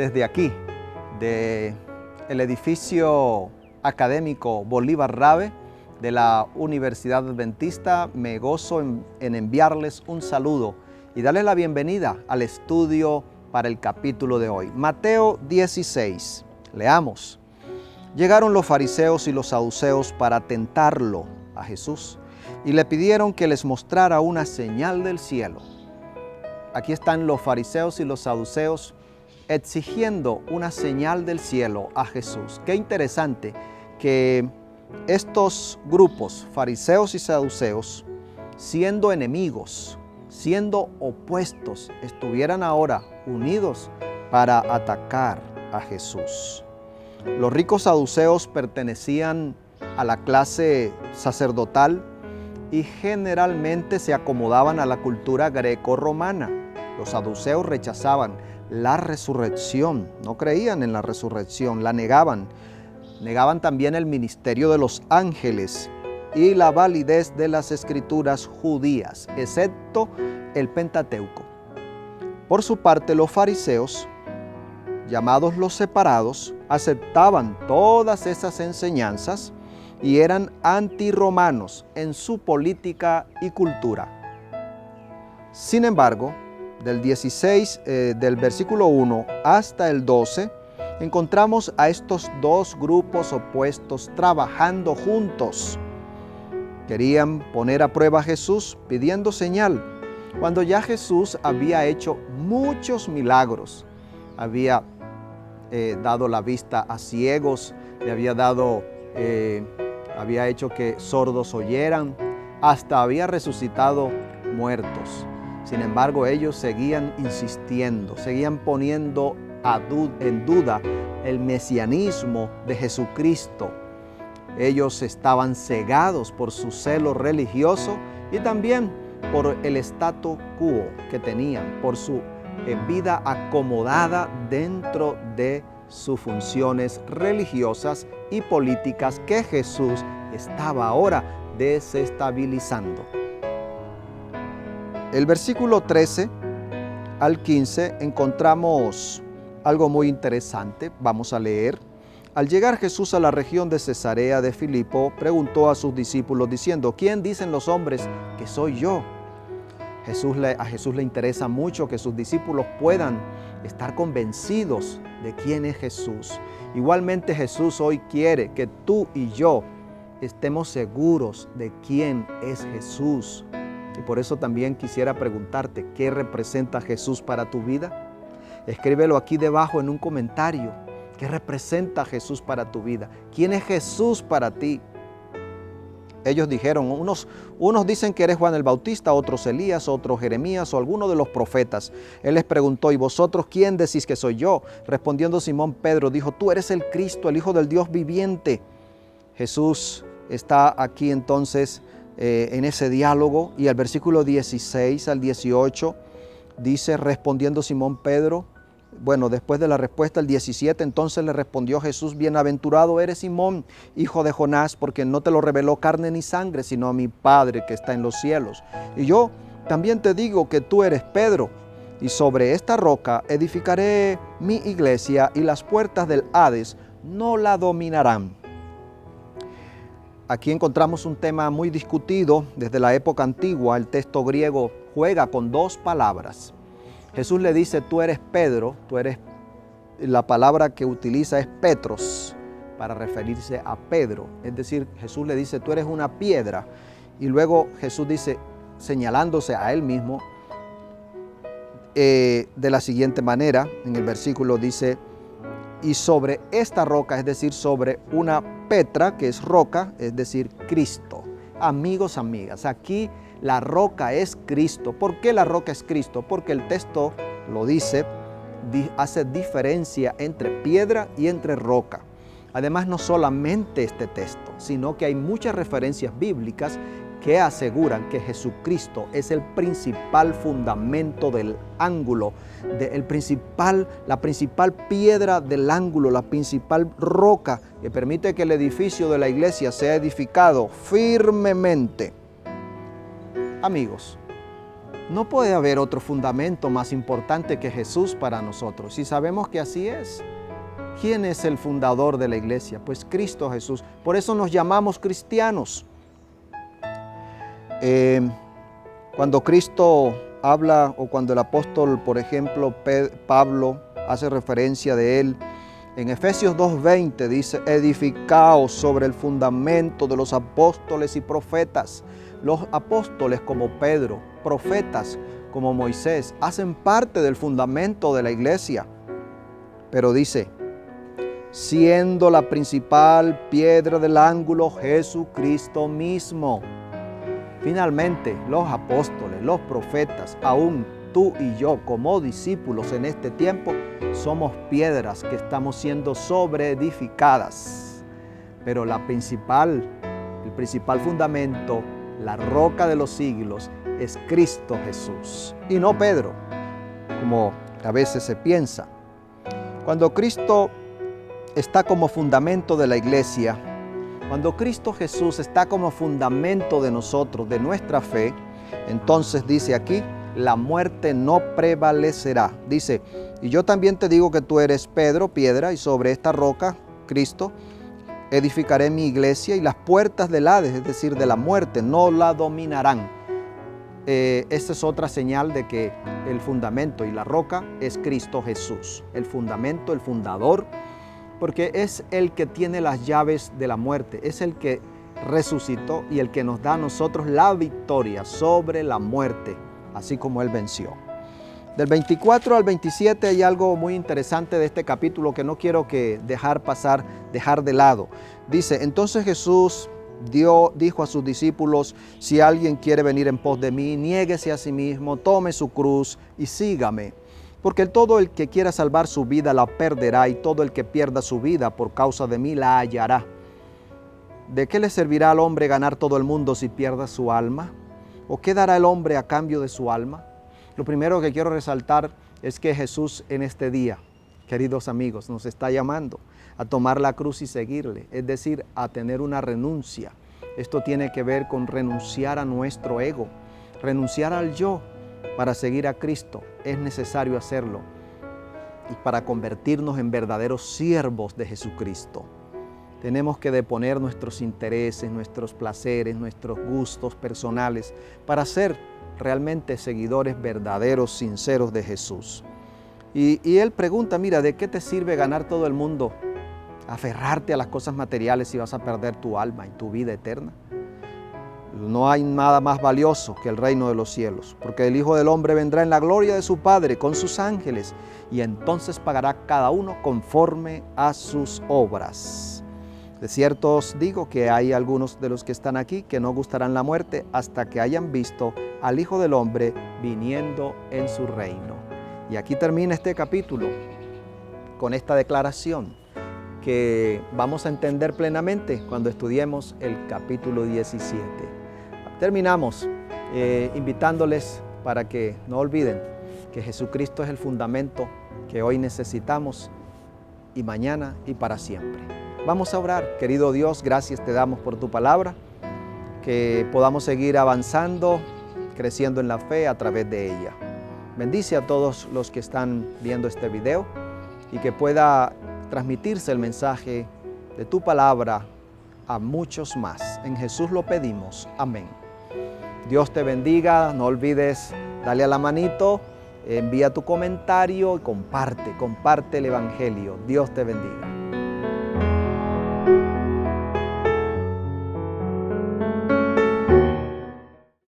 desde aquí, de el edificio académico Bolívar Rabe de la Universidad Adventista, me gozo en enviarles un saludo y darles la bienvenida al estudio para el capítulo de hoy. Mateo 16, leamos. Llegaron los fariseos y los saduceos para tentarlo a Jesús y le pidieron que les mostrara una señal del cielo. Aquí están los fariseos y los saduceos exigiendo una señal del cielo a Jesús. Qué interesante que estos grupos, fariseos y saduceos, siendo enemigos, siendo opuestos, estuvieran ahora unidos para atacar a Jesús. Los ricos saduceos pertenecían a la clase sacerdotal y generalmente se acomodaban a la cultura greco-romana. Los saduceos rechazaban la resurrección, no creían en la resurrección, la negaban. Negaban también el ministerio de los ángeles y la validez de las escrituras judías, excepto el Pentateuco. Por su parte, los fariseos, llamados los separados, aceptaban todas esas enseñanzas y eran antirromanos en su política y cultura. Sin embargo, del versículo 1 hasta el 12, encontramos a estos dos grupos opuestos trabajando juntos. Querían poner a prueba a Jesús pidiendo señal, cuando ya Jesús había hecho muchos milagros. Había dado la vista a ciegos, había hecho que sordos oyeran, hasta había resucitado muertos. Sin embargo, ellos seguían insistiendo, seguían poniendo en duda el mesianismo de Jesucristo. Ellos estaban cegados por su celo religioso y también por el statu quo que tenían, por su vida acomodada dentro de sus funciones religiosas y políticas que Jesús estaba ahora desestabilizando. El versículo 13 al 15 encontramos algo muy interesante. Vamos a leer. Al llegar Jesús a la región de Cesarea de Filipo, preguntó a sus discípulos diciendo: ¿Quién dicen los hombres que soy yo? A Jesús le interesa mucho que sus discípulos puedan estar convencidos de quién es Jesús. Igualmente Jesús hoy quiere que tú y yo estemos seguros de quién es Jesús. Y por eso también quisiera preguntarte, ¿qué representa Jesús para tu vida? Escríbelo aquí debajo en un comentario. ¿Qué representa Jesús para tu vida? ¿Quién es Jesús para ti? Ellos dijeron, unos dicen que eres Juan el Bautista, otros Elías, otros Jeremías o alguno de los profetas. Él les preguntó, ¿y vosotros quién decís que soy yo? Respondiendo Simón Pedro, dijo, tú eres el Cristo, el Hijo del Dios viviente. Jesús está aquí entonces en ese diálogo, y el versículo 16 al 18 dice, respondiendo Simón Pedro, después de la respuesta, el 17, entonces le respondió Jesús, bienaventurado eres Simón, hijo de Jonás, porque no te lo reveló carne ni sangre, sino a mi Padre que está en los cielos. Y yo también te digo que tú eres Pedro, y sobre esta roca edificaré mi iglesia, y las puertas del Hades no la dominarán. Aquí encontramos un tema muy discutido desde la época antigua. El texto griego juega con dos palabras. Jesús le dice, tú eres Pedro, la palabra que utiliza es Petros, para referirse a Pedro. Es decir, Jesús le dice, tú eres una piedra. Y luego Jesús dice, señalándose a él mismo, de la siguiente manera, en el versículo dice, y sobre esta roca, es decir, sobre una Petra, que es roca, es decir, Cristo. Amigos, amigas, aquí la roca es Cristo. ¿Por qué la roca es Cristo? Porque el texto lo dice, hace diferencia entre piedra y entre roca. Además, no solamente este texto, sino que hay muchas referencias bíblicas que aseguran que Jesucristo es el principal fundamento del ángulo, la principal piedra del ángulo, la principal roca que permite que el edificio de la iglesia sea edificado firmemente. Amigos, No puede haber otro fundamento más importante que Jesús para nosotros. Y sabemos que así es. ¿Quién es el fundador de la iglesia? Pues Cristo Jesús. Por eso nos llamamos cristianos. Cuando Cristo habla, o cuando el apóstol, por ejemplo, Pablo, hace referencia de él, en Efesios 2:20 dice: edificaos sobre el fundamento de los apóstoles y profetas. Los apóstoles como Pedro, profetas como Moisés, hacen parte del fundamento de la iglesia. Pero dice, siendo la principal piedra del ángulo Jesucristo mismo. Finalmente, los apóstoles, los profetas, aún tú y yo como discípulos en este tiempo, somos piedras que estamos siendo sobreedificadas. Pero el principal fundamento, la roca de los siglos, es Cristo Jesús y no Pedro, como a veces se piensa. Cuando Cristo está como fundamento de la iglesia, cuando Cristo Jesús está como fundamento de nosotros, de nuestra fe, entonces dice aquí, la muerte no prevalecerá. Dice, y yo también te digo que tú eres Pedro, piedra, y sobre esta roca, Cristo, edificaré mi iglesia, y las puertas del Hades, es decir, de la muerte, no la dominarán. Esta es otra señal de que el fundamento y la roca es Cristo Jesús. El fundamento, el fundador, porque es el que tiene las llaves de la muerte, es el que resucitó y el que nos da a nosotros la victoria sobre la muerte, así como Él venció. Del 24 al 27 hay algo muy interesante de este capítulo que no quiero dejar de lado. Dice, entonces Jesús dijo a sus discípulos, si alguien quiere venir en pos de mí, niéguese a sí mismo, tome su cruz y sígame. Porque todo el que quiera salvar su vida la perderá, y todo el que pierda su vida por causa de mí la hallará. ¿De qué le servirá al hombre ganar todo el mundo si pierda su alma? ¿O qué dará el hombre a cambio de su alma? Lo primero que quiero resaltar es que Jesús en este día, queridos amigos, nos está llamando a tomar la cruz y seguirle, es decir, a tener una renuncia. Esto tiene que ver con renunciar a nuestro ego, renunciar al yo. Para seguir a Cristo es necesario hacerlo, y para convertirnos en verdaderos siervos de Jesucristo tenemos que deponer nuestros intereses, nuestros placeres, nuestros gustos personales para ser realmente seguidores verdaderos, sinceros de Jesús. Y Él pregunta, mira, ¿de qué te sirve ganar todo el mundo? Aferrarte a las cosas materiales si vas a perder tu alma y tu vida eterna. No hay nada más valioso que el reino de los cielos, porque el Hijo del Hombre vendrá en la gloria de su Padre con sus ángeles, y entonces pagará cada uno conforme a sus obras. De cierto os digo que hay algunos de los que están aquí que no gustarán la muerte hasta que hayan visto al Hijo del Hombre viniendo en su reino. Y aquí termina este capítulo con esta declaración que vamos a entender plenamente cuando estudiemos el capítulo 17. Terminamos invitándoles para que no olviden que Jesucristo es el fundamento que hoy necesitamos, y mañana y para siempre. Vamos a orar. Querido Dios, gracias te damos por tu palabra, que podamos seguir avanzando, creciendo en la fe a través de ella. Bendice a todos los que están viendo este video y que pueda transmitirse el mensaje de tu palabra a muchos más. En Jesús lo pedimos. Amén. Dios te bendiga. No olvides darle a la manito, envía tu comentario y comparte el Evangelio. Dios te bendiga.